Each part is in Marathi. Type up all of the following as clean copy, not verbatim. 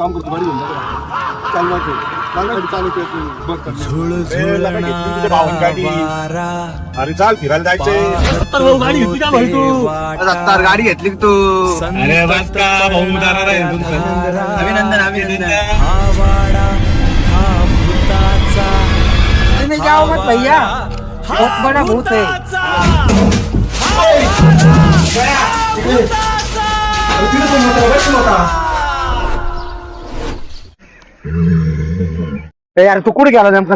काम करतो गाडी घेऊन जा. चालवायचं गाडी चालू गाडी. अरे चाल फिरायला जायचंय. गाडी घेतली का भाई तू? गाडी घेतली तू. अरे बस का भाऊ उदाहरण आहे तुमचं. अभिनंदन अभिनंदन. जाओ मत भैया, बहुत बड़ा भूत है. यार तू कुठे गेला नेमका?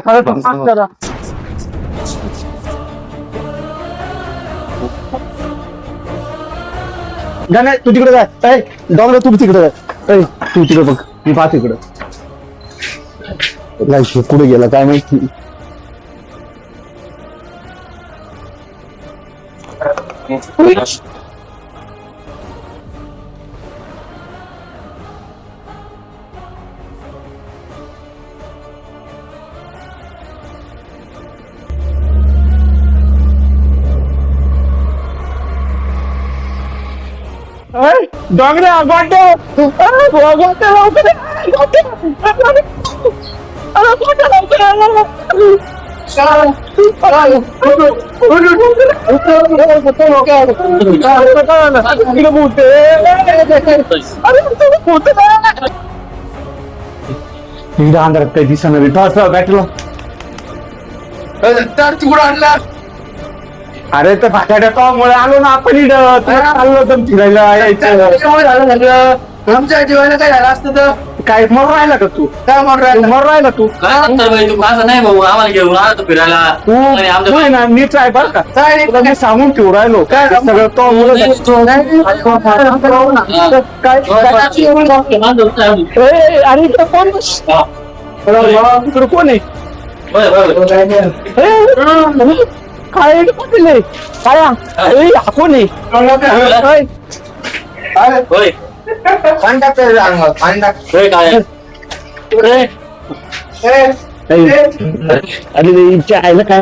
नाही तू तिकडे जाय. डॉक्टर तू तिकडे जाय. तू तिकडे बघ, मी पाहत इकडं. कुठे गेला काय माहिती. डोंगरे गोटे गोटे लवकर अंधारात काही दिसणार बॅटला. तिकडं आणला. अरे तर भाटाड्यामुळे आलो ना आपण इथं. चाललो तर फिरायला यायचं. आमच्या जीवाला काय झालं असतं तर काय मर राहिला का तू? काय म्हणून मर राहिला तू? तू असं नाही भाऊ, आम्हाला घेऊन आला तू फिरायला. तू आहे ना नीट आहे बरं का. तुला मी सांगून ठेवू राहिलो काय सगळं तो अरे इकडे कोण इकडे कोण आहे? काय दिले काय कोण आहे? पाणी टाकतोय अंगावर, पाणी टाकतोय. अरे इच्छा आहे ना काय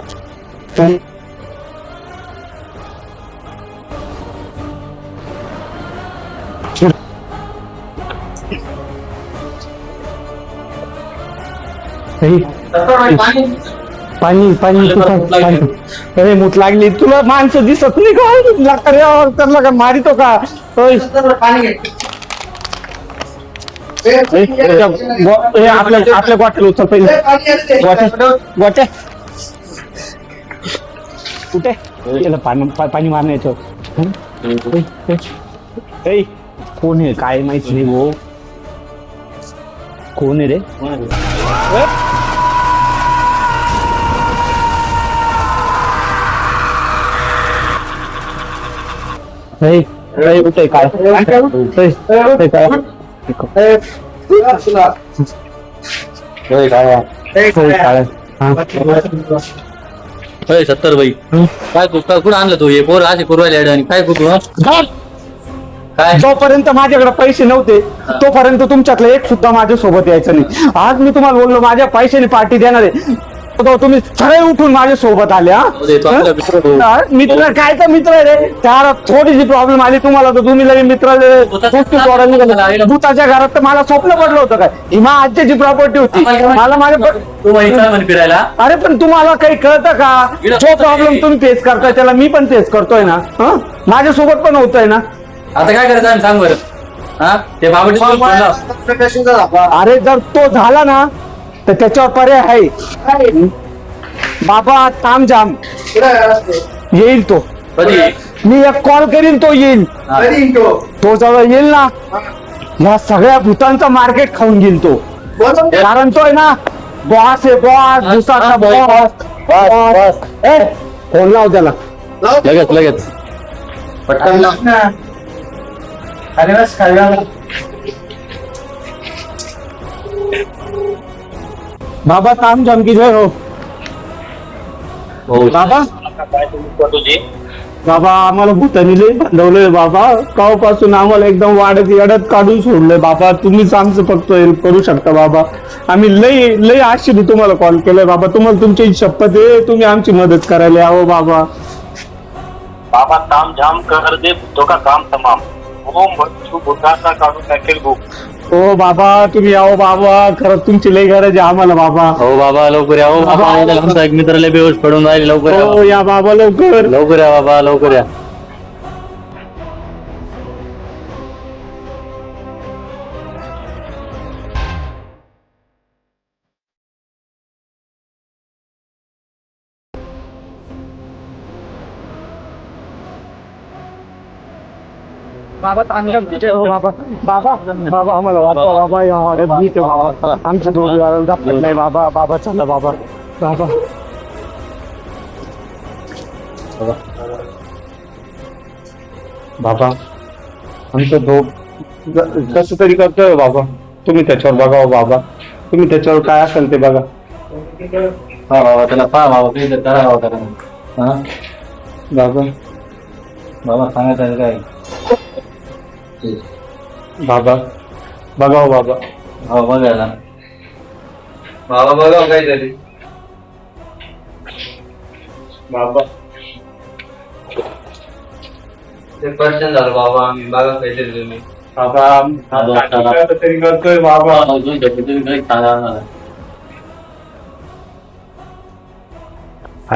पाणी पाणी अरे मूत लागली तुला. माणसं दिसत नाही का? मारितो का? पाणी घे. आपल्या गोट्याला उचल पहिले. गोट्या कुठे त्याला पाणी मारणं येतं. कोण आहे काय माहिती नाही भाऊ. कोण आहे रे? कुठे काय काय 70 बाई काय कुठं आणलं तू हे पोर असे कुरवायला आणि काय कुठू काय? जोपर्यंत माझ्याकडे पैसे नव्हते तोपर्यंत तुमच्यातलं एक सुद्धा माझ्या सोबत यायचं नाही. आज मी तुम्हाला बोललो माझ्या पैशाने पार्टी देणार आहे. तुम्ही सगळे उठून माझ्या सोबत आले. मित्र काय तर मित्र रे. त्याला थोडीशी प्रॉब्लेम आली तुम्हाला तर तुम्ही लगेच मित्र भूताच्या घरात. तर मला स्वप्न पडलं होतं काय ही मा आजची प्रॉपर्टी होती मला माझ्या फिरायला. अरे पण तुम्हाला काही कळतं का? जो प्रॉब्लेम तुम्ही फेस करताय त्याला मी पण फेस करतोय ना. माझ्यासोबत पण होतोय ना. आता काय करायचं सांग बरं. हा ते अरे जर तो झाला ना तर त्याच्यावर पर्याय आहे. बाबा तामझाम येईल तो. मी एक कॉल करीन तो येईल. तो जेव्हा येईल ना या सगळ्या भूतांचा मार्केट खाऊन घेईल तो. कारण तो आहे ना बॉस आहे. Boss भूताचा boss. फोन लाव त्याला लगेच पटकन. अरे बस खायला बाबा तामझाम की जय हो. बाबा बाबा आम्हाला भूतानी लय बांधवलंय बाबा. कावपासून आम्हाला एकदम वाढत येडत काढून सोडलंय बाबा. तुम्हीच आमचं फक्त हेल्प करू शकता बाबा. आम्ही लय लय आशेने तुम्हाला कॉल केलाय बाबा. तुम्हाला तुमची शपथ आहे तुम्ही आमची मदत करायला यावं बाबा. बाबा ताम झाम कर दे तो का काम तमाम. हो बाबा तुम्ही यावं बाबा, खरंच तुमची लई गरज आहे आम्हाला बाबा. हो बाबा लवकर या. हो बाबा आमचा एक मित्राला बेहोश पडून राहिले. लवकर या. हो या बाबा लवकर. लवकर या बाबा लवकर या. बाबा तांजम तिथे हो बाबा. बाबा बाबा आम्हाला बाबा बाबा या भीत आहे बाबा. आमच्या दोघं दाखवत नाही बाबा. बाबा चला बाबा. बाबा बाबा आमचं झोप कसं तरी करतोय बाबा. तुम्ही त्याच्यावर बघा बाबा. तुम्ही त्याच्यावर काय असेल ते बघा. हा बाबा त्याला पहा बाबा काही करा बाबा त्याला. हा बाबा बाबा सांगायचं काय. बाबा बघाव बाबा. हो बघायला बाबा बघा काहीतरी. बाबा ते पर्सन झालं बाबा. आम्ही बघा काहीतरी तुम्ही. बाबा तरी करतोय बाबा. अजून तुम्ही काही सांगा आम्हाला.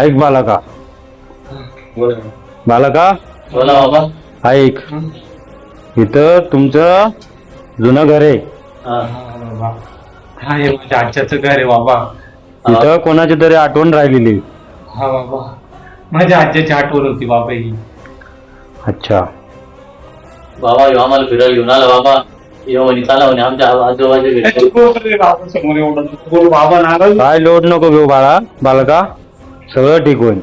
ऐक बालका. बालका बोला बाबा. ऐक. इथं तुमचं जुनं घर आहे. हा हा हे माझ्या आजच्याचं घर आहे बाबा. इथं कोणाची तरी आठवण राहिलेली. हा बाबा माझ्या आज्याची आठवण होती बाबा ही. अच्छा बाबा ह्यो आम्हाला फिरायला घेऊन आला बाबा. येऊ म्हणे चला म्हणे आमच्या आजोबाच्या घरी. बाबा समोर एवढं बोल बाबा नाराज. काय लोड नको घेऊ बाळा. बालका सगळं ठीक होईल.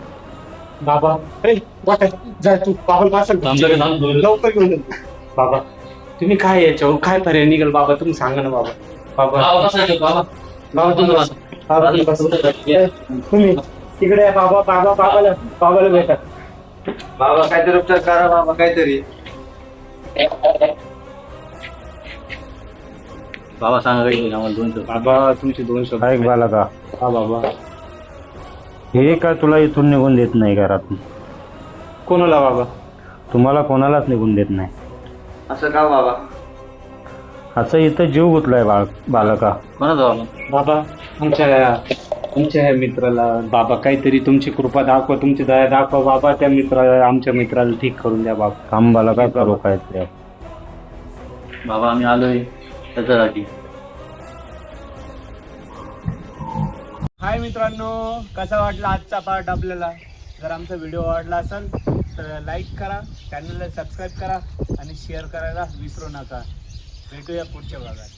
बाबा ए, वाटा, जा तू बाबा आमच्याकडे सांग. लवकर घेऊन ये. बाबा तुम्ही काय याच्यावर काय पर्याय निघेल बाबा तुम्ही सांगा ना बाबा. बाबा बाबा बसायचं बाबा. बाबा तुम्ही बसा. बाबा, तुम्ही बसा. तुम्ही तिकडे या बाबा. बाबाला भेटा. बाबा काहीतरी उपचार करा बाबा काहीतरी. बाबा सांगा काही आम्हाला 200. बाबा तुमचे 2 शब्द. ऐक बालका. हा बाबा. हे काय तुला इथून निघून देत नाही घरातून. कोणाला बाबा. तुम्हाला कोणालाच निघून देत नाही. असं का बाबा. असं इथं जीव गुतलाय बालका. कोणाचा बाबा. बाबा आमच्या ह्या मित्राला बाबा काहीतरी तुमची कृपा दाखवा. तुमची दया दाखवा बाबा. त्या मित्राला आमच्या मित्राला ठीक करून द्या बाबा. थांब बालका करू काय ते. बाबा आम्ही आलोय त्याच्यासाठी. हाय मित्रांनो, कसा वाटला आजचा पार्ट आपल्याला. जर आमचा व्हिडिओ आवडला असेल तर लाईक करा, चॅनलला सबस्क्राईब करा आणि शेअर करायला विसरू नका. भेटूया पुढच्या भागात.